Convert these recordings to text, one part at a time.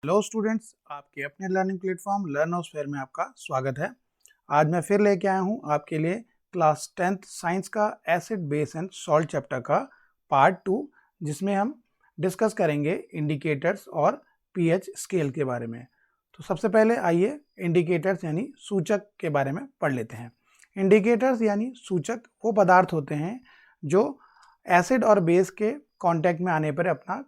Hello students, आपके अपने learning platform लर्नोस्फेयर में आपका स्वागत है। आज मैं फिर लेके आया हूँ आपके लिए क्लास 10th साइंस का acid base and salt chapter का पार्ट 2, जिसमें हम डिस्कस करेंगे इंडिकेटर्स और पीएच स्केल के बारे में। तो सबसे पहले आइए इंडिकेटर्स यानी सूचक के बारे में पढ़ लेते हैं। इंडिकेटर्स यानी सूचक वो पदार्थ होते हैं जो एसिड और बेस के कांटेक्ट में आने पर अपना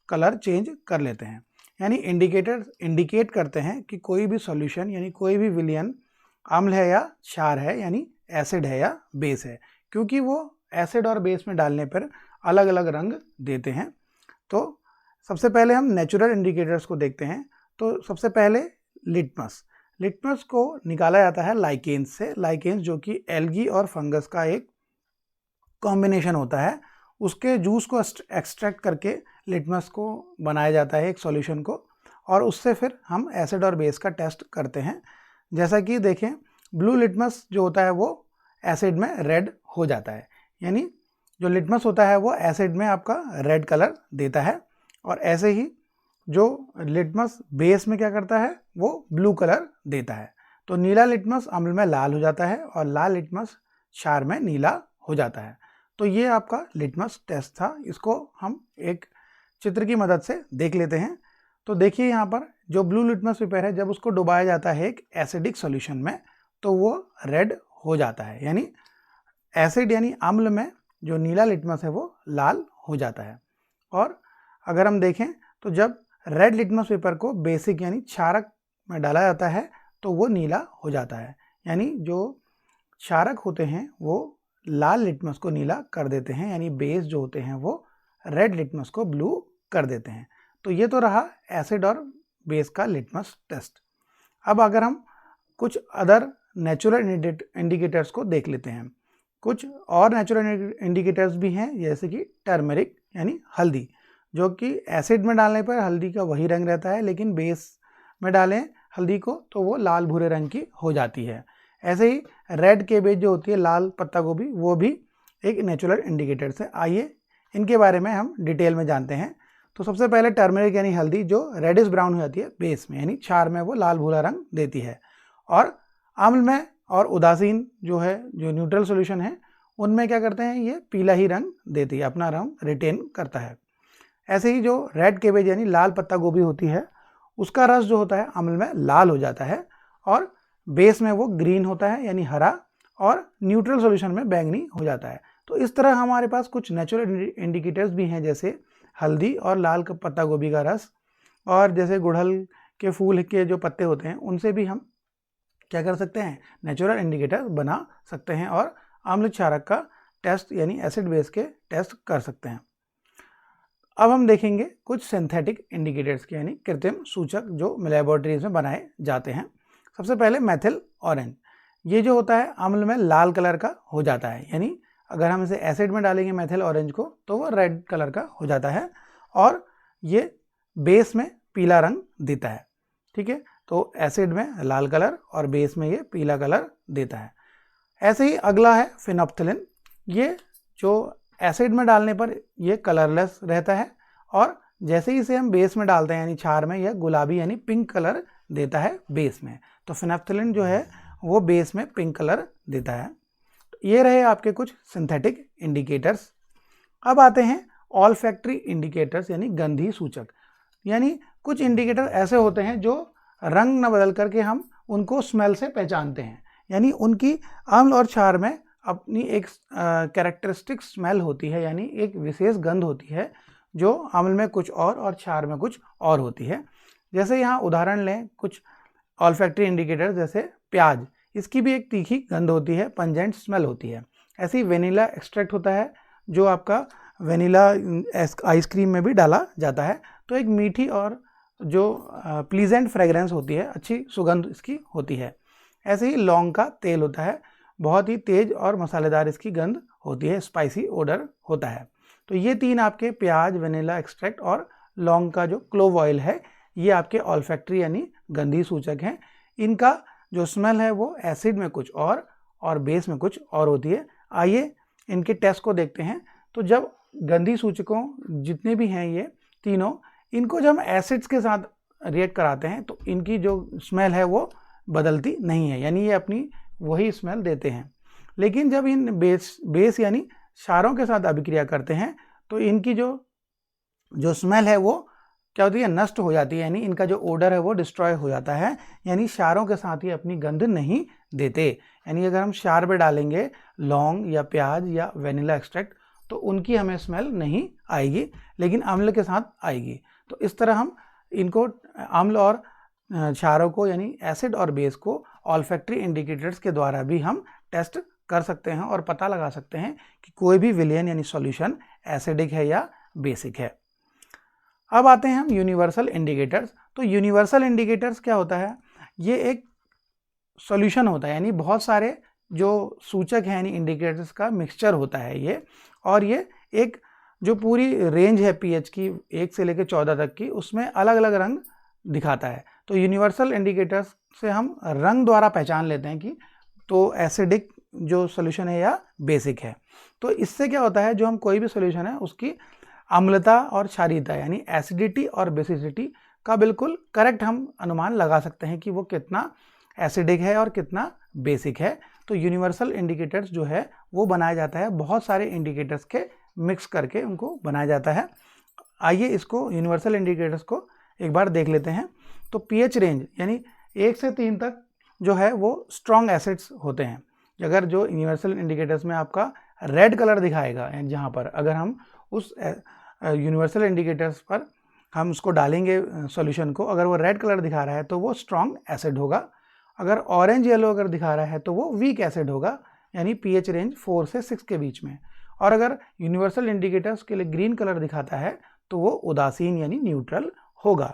कलर चेंज कर लेते हैं। यानी इंडिकेटर इंडिकेट करते हैं कि कोई भी सॉल्यूशन यानी कोई भी विलयन अम्ल है या क्षार है, यानी एसिड है या बेस है, क्योंकि वो एसिड और बेस में डालने पर अलग अलग रंग देते हैं। तो सबसे पहले हम नेचुरल इंडिकेटर्स को देखते हैं। तो सबसे पहले लिटमस को निकाला जाता है लाइकेन्स से। लाइकेन्स जो कि एल्गी और फंगस का एक कॉम्बिनेशन होता है, उसके जूस को एक्सट्रैक्ट करके लिटमस को बनाया जाता है एक सॉल्यूशन को, और उससे फिर हम एसिड और बेस का टेस्ट करते हैं। जैसा कि देखें, ब्लू लिटमस जो होता है वो एसिड में रेड हो जाता है, यानी जो लिटमस होता है वो एसिड में आपका रेड कलर देता है, और ऐसे ही जो लिटमस बेस में क्या करता है वो ब्लू कलर देता है। तो नीला लिटमस अम्ल में लाल हो जाता है और लाल लिटमस क्षार में नीला हो जाता है। तो ये आपका लिटमस टेस्ट था। इसको हम एक चित्र की मदद से देख लेते हैं। तो देखिए यहाँ पर जो ब्लू लिटमस पेपर है, जब उसको डुबाया जाता है एक एसिडिक सॉल्यूशन में तो वो रेड हो जाता है, यानी एसिड यानी अम्ल में जो नीला लिटमस है वो लाल हो जाता है। और अगर हम देखें तो जब रेड लिटमस पेपर को बेसिक यानी क्षारक में डाला जाता है तो वो नीला हो जाता है, यानी जो क्षारक होते हैं वो लाल लिटमस को नीला कर देते हैं, यानी बेस जो होते हैं वो रेड लिटमस को ब्लू कर देते हैं। तो ये तो रहा एसिड और बेस का लिटमस टेस्ट। अब अगर हम कुछ अदर नेचुरल इंडिकेटर्स को देख लेते हैं। कुछ और नेचुरल इंडिकेटर्स भी हैं, जैसे कि टर्मरिक यानी हल्दी, जो कि एसिड में डालने पर हल्दी का वही रंग रहता है, लेकिन बेस में डालें हल्दी को तो वो लाल भूरे रंग की हो जाती है। ऐसे ही रेड केबेज जो होती है, लाल पत्ता गोभी, वो भी एक नेचुरल इंडिकेटर है। आइए इनके बारे में हम डिटेल में जानते हैं। तो सबसे पहले टर्मरिक यानी हल्दी जो रेडिश ब्राउन हो जाती है बेस में, यानी क्षार में वो लाल भूरा रंग देती है, और अम्ल में और उदासीन जो है, जो न्यूट्रल सॉल्यूशन है, उनमें क्या करते हैं ये पीला ही रंग देती है, अपना रंग रिटेन करता है। ऐसे ही जो रेड केबेज यानी लाल पत्ता गोभी होती है, उसका रस जो होता है अम्ल में लाल हो जाता है, और बेस में वो ग्रीन होता है यानी हरा, और न्यूट्रल सॉल्यूशन में बैंगनी हो जाता है। तो इस तरह हमारे पास कुछ नेचुरल इंडिकेटर्स भी हैं, जैसे हल्दी और लाल पत्ता गोभी का रस, और जैसे गुड़हल के फूल के जो पत्ते होते हैं उनसे भी हम क्या कर सकते हैं, नेचुरल इंडिकेटर बना सकते हैं, और अम्ल क्षारक का टेस्ट यानी एसिड बेस के टेस्ट कर सकते हैं। अब हम देखेंगे कुछ सिंथेटिक इंडिकेटर्स के, यानी कृत्रिम सूचक जो लैबोरेटरीज में बनाए जाते हैं। सबसे पहले मेथिल ऑरेंज, ये जो होता है अम्ल में लाल कलर का हो जाता है, यानी अगर हम इसे एसिड में डालेंगे मेथिल ऑरेंज को तो वो रेड कलर का हो जाता है, और ये बेस में पीला रंग देता है। ठीक है, तो एसिड में लाल कलर और बेस में ये पीला कलर देता है। ऐसे ही अगला है फिनोप्थिलिन, ये जो एसिड में डालने पर ये कलरलेस रहता है, और जैसे ही इसे हम बेस में डालते हैं यानी क्षार में, यह गुलाबी यानी पिंक कलर देता है बेस में। तो फिनोप्थिलिन जो है वो बेस में पिंक कलर देता है। तो ये रहे आपके कुछ सिंथेटिक इंडिकेटर्स। अब आते हैं ऑल्फैक्टरी इंडिकेटर्स यानी गंधी सूचक। यानी कुछ इंडिकेटर ऐसे होते हैं जो रंग न बदल करके हम उनको स्मेल से पहचानते हैं, यानी उनकी अम्ल और क्षार में अपनी एक कैरेक्टरिस्टिक स्मेल होती है, यानी एक विशेष गंध होती है, जो अम्ल में कुछ और क्षार में कुछ और होती है। जैसे यहाँ उदाहरण लें कुछ ऑल्फैक्टरी इंडिकेटर, जैसे प्याज, इसकी भी एक तीखी गंध होती है, पंजेंट स्मेल होती है। ऐसे ही वेनिला एक्सट्रैक्ट होता है, जो आपका वेनिला आइसक्रीम में भी डाला जाता है, तो एक मीठी और जो प्लीजेंट फ्रेगरेंस होती है, अच्छी सुगंध इसकी होती है। ऐसे ही लौंग का तेल होता है, बहुत ही तेज और मसालेदार इसकी गंध होती है, स्पाइसी ओडर होता है। तो ये तीन आपके प्याज, वेनिला एक्सट्रैक्ट और लौंग का जो क्लोव ऑयल है, ये आपके ऑल्फैक्टरी यानी गंधी सूचक हैं। इनका जो स्मेल है वो एसिड में कुछ और बेस में कुछ और होती है। आइए इनके टेस्ट को देखते हैं। तो जब गंधी सूचकों जितने भी हैं ये तीनों, इनको जब हम एसिड्स के साथ रिएक्ट कराते हैं तो इनकी जो स्मेल है वो बदलती नहीं है, यानी ये अपनी वही स्मेल देते हैं। लेकिन जब इन बेस यानी क्षारों के साथ अभिक्रिया करते हैं तो इनकी जो स्मेल है वो क्या होती है, नष्ट हो जाती है, यानी इनका जो ओडर है वो डिस्ट्रॉय हो जाता है, यानी क्षारों के साथ ही अपनी गंध नहीं देते। यानी अगर हम क्षार पे डालेंगे लौंग या प्याज या वेनिला एक्सट्रैक्ट तो उनकी हमें स्मेल नहीं आएगी, लेकिन अम्ल के साथ आएगी। तो इस तरह हम इनको अम्ल और क्षारों को यानी एसिड और बेस को ऑल्फैक्टरी इंडिकेटर्स के द्वारा भी हम टेस्ट कर सकते हैं और पता लगा सकते हैं कि कोई भी विलेन यानी सॉल्यूशन एसिडिक है या बेसिक है। अब आते हैं हम यूनिवर्सल इंडिकेटर्स। तो यूनिवर्सल इंडिकेटर्स क्या होता है, ये एक सॉल्यूशन होता है, यानी बहुत सारे जो सूचक हैं यानी इंडिकेटर्स का मिक्सचर होता है ये, और ये एक जो पूरी रेंज है पीएच की 1 से लेकर 14 तक की, उसमें अलग अलग रंग दिखाता है। तो यूनिवर्सल इंडिकेटर्स से हम रंग द्वारा पहचान लेते हैं कि तो एसिडिक जो सॉल्यूशन है या बेसिक है। तो इससे क्या होता है, जो हम कोई भी सॉल्यूशन है उसकी अम्लता और क्षारीयता यानी एसिडिटी और बेसिसिटी का बिल्कुल करेक्ट हम अनुमान लगा सकते हैं कि वो कितना एसिडिक है और कितना बेसिक है। तो यूनिवर्सल इंडिकेटर्स जो है वो बनाया जाता है, बहुत सारे इंडिकेटर्स के मिक्स करके उनको बनाया जाता है। आइए इसको यूनिवर्सल इंडिकेटर्स को एक बार देख लेते हैं। तो पीएच रेंज यानी 1 से 3 तक जो है वो स्ट्रॉन्ग एसिड्स होते हैं। अगर जो यूनिवर्सल इंडिकेटर्स में आपका रेड कलर दिखाएगा, जहाँ पर अगर हम उस यूनिवर्सल इंडिकेटर्स पर हम उसको डालेंगे सॉल्यूशन को, अगर वो रेड कलर दिखा रहा है तो वो स्ट्रॉन्ग एसिड होगा। अगर ऑरेंज येलो अगर दिखा रहा है तो वो वीक एसिड होगा, यानी पीएच रेंज 4 से 6 के बीच में। और अगर यूनिवर्सल इंडिकेटर्स के लिए ग्रीन कलर दिखाता है तो वो उदासीन यानी न्यूट्रल होगा।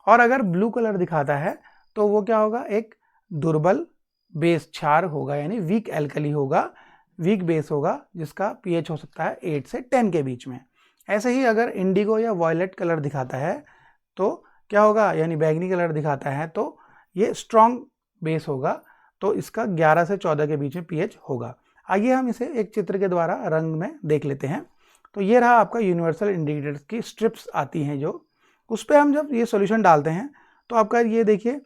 और अगर ब्लू कलर दिखाता है तो वो क्या होगा, एक दुर्बल बेस क्षार होगा, यानी वीक एल्कली होगा, वीक बेस होगा, जिसका पीएच हो सकता है 8 से 10 के बीच में। ऐसे ही अगर इंडिगो या वॉयलेट कलर दिखाता है तो क्या होगा, यानी बैगनी कलर दिखाता है तो ये स्ट्रॉन्ग बेस होगा, तो इसका 11 से 14 के बीच में पीएच होगा। आइए हम इसे एक चित्र के द्वारा रंग में देख लेते हैं। तो ये रहा आपका यूनिवर्सल इंडिकेटर्स की स्ट्रिप्स आती हैं, जो उस पर हम जब ये सॉल्यूशन डालते हैं तो आपका ये देखिए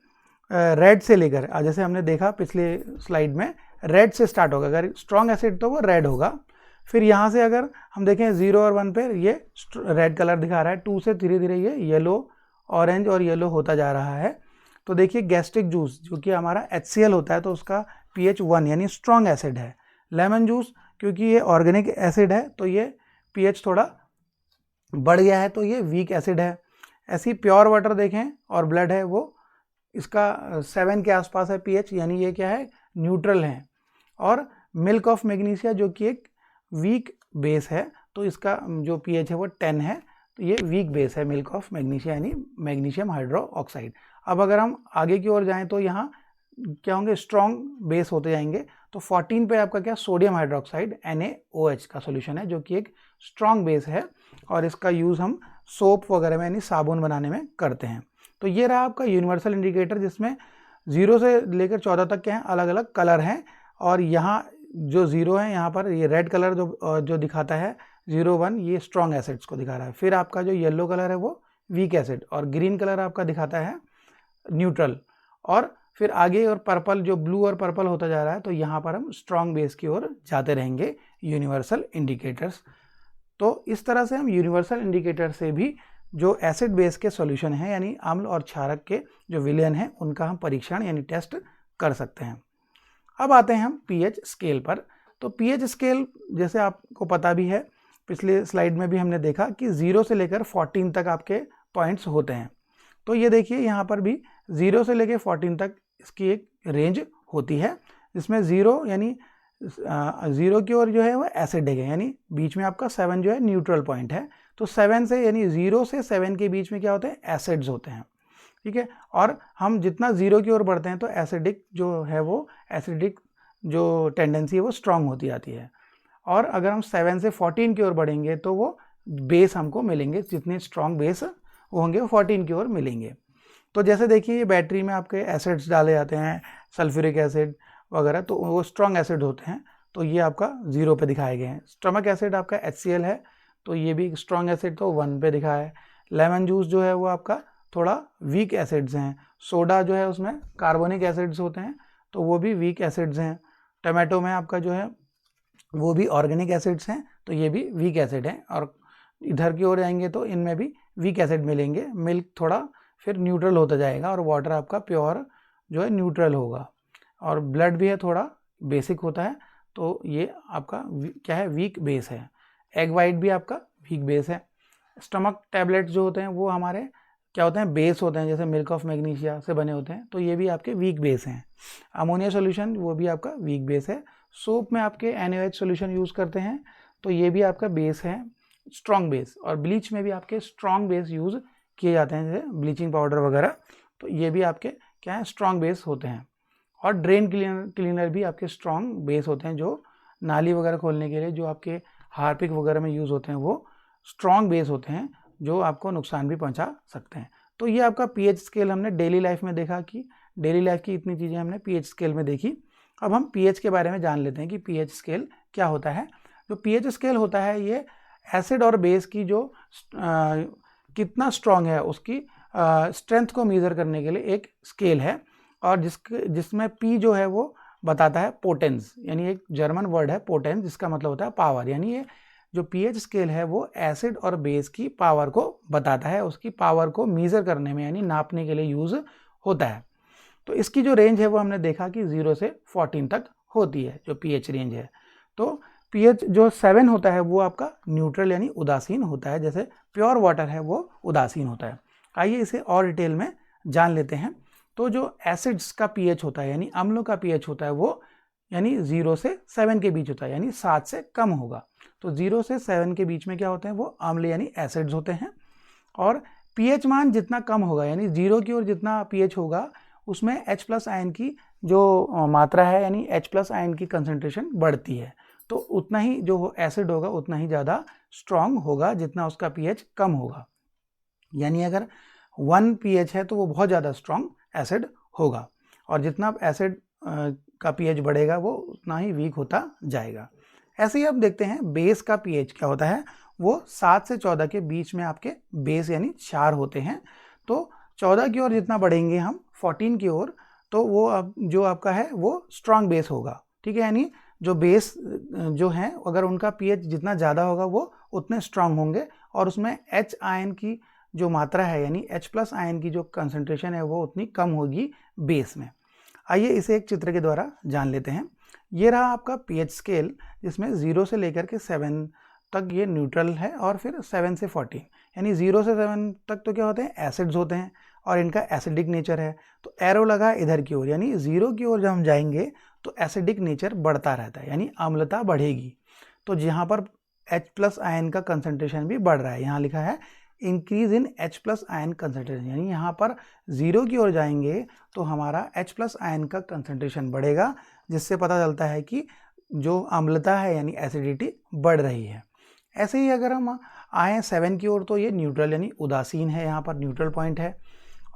रेड से लेकर, जैसे हमने देखा पिछले स्लाइड में, रेड से स्टार्ट होगा, अगर स्ट्रॉन्ग एसिड तो वो रेड होगा। फिर यहाँ से अगर हम देखें 0 और 1 पे ये रेड कलर दिखा रहा है, 2 से धीरे धीरे ये येलो, ऑरेंज और येलो होता जा रहा है। तो देखिए गैस्ट्रिक जूस जो कि हमारा HCl होता है तो उसका pH 1 यानी स्ट्रॉन्ग एसिड है। लेमन जूस क्योंकि ये ऑर्गेनिक एसिड है तो ये pH थोड़ा बढ़ गया है तो ये वीक एसिड है। ऐसी प्योर वाटर देखें और ब्लड है, वो इसका 7 के आसपास है pH, यानी ये क्या है, न्यूट्रल है। और मिल्क ऑफ मैग्नीशिया जो कि एक वीक बेस है तो इसका जो pH है वो 10 है, तो ये वीक बेस है मिल्क ऑफ मैग्नीशिया यानी मैग्नीशियम हाइड्रोक्साइड। अब अगर हम आगे की ओर जाएं तो यहाँ क्या होंगे, स्ट्रॉन्ग बेस होते जाएंगे। तो 14 पे आपका क्या, सोडियम हाइड्रोक्साइड NaOH का सॉल्यूशन है जो कि एक स्ट्रॉन्ग बेस है, और इसका यूज़ हम सोप वगैरह में यानी साबुन बनाने में करते हैं। तो ये रहा आपका यूनिवर्सल इंडिकेटर, जिसमें 0 से लेकर 14 तक के हैं, अलग अलग कलर हैं। और यहाँ जो 0 है, यहाँ पर ये रेड कलर जो दिखाता है 0, 1, ये स्ट्रॉन्ग एसिड्स को दिखा रहा है। फिर आपका जो येलो कलर है वो वीक एसिड, और ग्रीन कलर आपका दिखाता है न्यूट्रल। और फिर आगे और पर्पल, जो ब्लू और पर्पल होता जा रहा है, तो यहाँ पर हम स्ट्रॉन्ग बेस की ओर जाते रहेंगे यूनिवर्सल इंडिकेटर्स। तो इस तरह से हम यूनिवर्सल इंडिकेटर से भी जो एसिड बेस के सॉल्यूशन हैं यानी अम्ल और क्षारक के जो विलयन हैं उनका हम परीक्षण यानी टेस्ट कर सकते हैं। अब आते हैं हम पीएच स्केल पर। तो पीएच स्केल जैसे आपको पता भी है, पिछले स्लाइड में भी हमने देखा कि 0 से लेकर 14 तक आपके पॉइंट्स होते हैं। तो ये देखिए यहाँ पर भी 0 से लेकर 14 तक इसकी एक रेंज होती है, जिसमें 0 यानी 0 की ओर जो है वो एसिडिक है, यानी बीच में आपका 7 जो है न्यूट्रल पॉइंट है। तो 7 से यानी 0 से 7 के बीच में क्या होते हैं, एसिड्स होते हैं, ठीक है। और हम जितना 0 की ओर बढ़ते हैं तो एसिडिक जो है वो एसिडिक जो टेंडेंसी है वो स्ट्रांग होती आती है। और अगर हम 7 से 14 की ओर बढ़ेंगे तो वो बेस हमको मिलेंगे, जितने स्ट्रॉन्ग बेस वो होंगे वो 14 की ओर मिलेंगे। तो जैसे देखिए ये बैटरी में आपके एसिड्स डाले जाते हैं, सल्फ्यूरिक एसिड वगैरह, तो वो स्ट्रॉन्ग एसिड होते हैं, तो ये आपका 0 पे दिखाए गए हैं। स्टमक एसिड आपका HCl है, तो ये भी स्ट्रॉन्ग एसिड तो 1 पे दिखा है। लेमन जूस जो है वो आपका थोड़ा वीक एसिड्स हैं। सोडा जो है उसमें कार्बोनिक एसिड्स होते हैं, तो वो भी वीक एसिड्स हैं। टमाटो में आपका जो है वो भी ऑर्गेनिक एसिड्स हैं, तो ये भी वीक एसिड हैं। और इधर की ओर जाएंगे तो इनमें भी वीक एसिड मिलेंगे। मिल्क थोड़ा फिर न्यूट्रल होता जाएगा और वाटर आपका प्योर जो है न्यूट्रल होगा। और ब्लड भी है थोड़ा बेसिक होता है, तो ये आपका क्या है, वीक बेस है। एग वाइट भी आपका वीक बेस है। स्टमक टैबलेट्स जो होते हैं वो हमारे क्या होते हैं, बेस होते हैं, जैसे मिल्क ऑफ मैग्नीशिया से बने होते हैं, तो ये भी आपके वीक बेस हैं। अमोनिया सोल्यूशन वो भी आपका वीक बेस है। सोप में आपके NaOH सोल्यूशन यूज़ करते हैं, तो ये भी आपका बेस है, स्ट्रॉन्ग बेस। और ब्लीच में भी आपके स्ट्रॉन्ग बेस यूज़ किए जाते हैं, जैसे ब्लीचिंग पाउडर वगैरह, तो ये भी आपके क्या है, स्ट्रॉन्ग बेस होते हैं। और ड्रेन क्लीनर भी आपके स्ट्रॉन्ग बेस होते हैं, जो नाली वगैरह खोलने के लिए जो आपके हार्पिक वगैरह में यूज़ होते हैं, वो स्ट्रॉन्ग बेस होते हैं, जो आपको नुकसान भी पहुंचा सकते हैं। तो ये आपका pH स्केल हमने डेली लाइफ में देखा कि डेली लाइफ की इतनी चीज़ें हमने pH स्केल में देखी। अब हम pH के बारे में जान लेते हैं कि pH स्केल क्या होता है। जो pH स्केल होता है ये एसिड और बेस की जो कितना स्ट्रॉन्ग है उसकी स्ट्रेंथ को मेज़र करने के लिए एक स्केल है, और जिसमें P जो है वो बताता है पोटेंस, यानी एक जर्मन वर्ड है पोटेंस, जिसका मतलब होता है पावर। यानी ये जो pH स्केल है वो एसिड और बेस की पावर को बताता है, उसकी पावर को मेज़र करने में यानी नापने के लिए यूज़ होता है। तो इसकी जो रेंज है वो हमने देखा कि 0 से 14 तक होती है जो pH रेंज है। तो pH जो 7 होता है वो आपका न्यूट्रल यानी उदासीन होता है, जैसे प्योर वाटर है वो उदासीन होता है। आइए इसे और डिटेल में जान लेते हैं। तो जो एसिड्स का pH होता है यानी अम्लों का pH होता है वो यानी 0 से 7 के बीच होता है, यानी 7 से कम होगा। तो 0 से 7 के बीच में क्या होते हैं, वो अम्ल यानी एसिड्स होते हैं। और pH मान जितना कम होगा यानी 0 की ओर जितना pH होगा उसमें H+ आयन की जो मात्रा है यानी H+ आयन की कंसंट्रेशन बढ़ती है, तो उतना ही जो एसिड होगा उतना ही ज़्यादा स्ट्रॉन्ग होगा जितना उसका pH कम होगा। यानी अगर 1 pH है तो वो बहुत ज़्यादा स्ट्रॉन्ग एसिड होगा, और जितना एसिड का pH बढ़ेगा वो उतना ही वीक होता जाएगा। ऐसे ही आप देखते हैं बेस का pH क्या होता है, वो 7 से 14 के बीच में आपके बेस यानी क्षार होते हैं। तो 14 की ओर जितना बढ़ेंगे हम 14 की ओर, तो वो अब जो आपका है वो स्ट्रॉन्ग बेस होगा, ठीक है। यानी जो बेस जो हैं अगर उनका pH जितना ज़्यादा होगा वो उतने स्ट्रॉन्ग होंगे, और उसमें H आयन की जो मात्रा है यानी H+ आयन की जो कंसंट्रेशन है वो उतनी कम होगी बेस में। आइए इसे एक चित्र के द्वारा जान लेते हैं। ये रहा आपका pH स्केल, जिसमें 0 से लेकर के 7 तक ये न्यूट्रल है, और फिर 7 से 14 यानी 0 से 7 तक तो क्या होते हैं, एसिड्स होते हैं और इनका एसिडिक नेचर है। तो एरो लगा इधर की ओर, यानी 0 की ओर जब हम जाएंगे तो एसिडिक नेचर बढ़ता रहता है यानी अम्लता बढ़ेगी। तो जहाँ पर H+ आयन का कंसंट्रेशन भी बढ़ रहा है, यहाँ लिखा है increase in H+ ion concentration, यानी यहाँ पर 0 की ओर जाएंगे तो हमारा H+ आयन का कंसंट्रेशन बढ़ेगा, जिससे पता चलता है कि जो अम्लता है यानी एसिडिटी बढ़ रही है। ऐसे ही अगर हम आए 7 की ओर तो ये न्यूट्रल यानी उदासीन है, यहाँ पर न्यूट्रल पॉइंट है।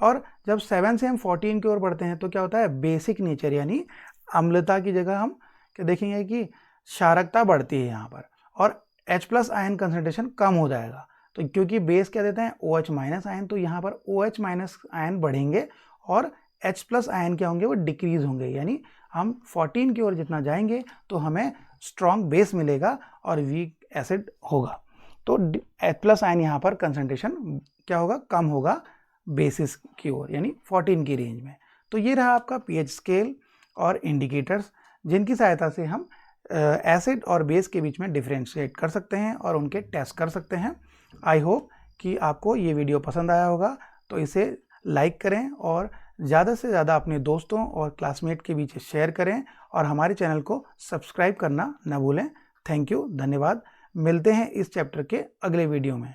और जब 7 से हम 14 की ओर बढ़ते हैं तो क्या होता है, बेसिक नेचर यानी अम्लता की जगह हम क्या देखेंगे कि क्षारकता बढ़ती है यहाँ पर, और H+ आयन कंसंट्रेशन कम हो जाएगा। तो क्योंकि बेस क्या देते हैं, OH- आयन, तो यहाँ पर OH- आयन बढ़ेंगे और H+ आयन क्या होंगे, वो डिक्रीज होंगे। यानी हम 14 की ओर जितना जाएंगे तो हमें स्ट्रॉन्ग बेस मिलेगा और वीक एसिड होगा। तो H+ आयन यहाँ पर कंसंट्रेशन क्या होगा, कम होगा बेसिस की ओर यानी 14 की रेंज में। तो ये रहा आपका pH स्केल और इंडिकेटर्स, जिनकी सहायता से हम एसिड और बेस के बीच में डिफ्रेंशिएट कर सकते हैं और उनके टेस्ट कर सकते हैं। आई होप कि आपको ये वीडियो पसंद आया होगा, तो इसे लाइक करें और ज़्यादा से ज़्यादा अपने दोस्तों और क्लासमेट के बीच शेयर करें, और हमारे चैनल को सब्सक्राइब करना न भूलें। थैंक यू, धन्यवाद। मिलते हैं इस चैप्टर के अगले वीडियो में।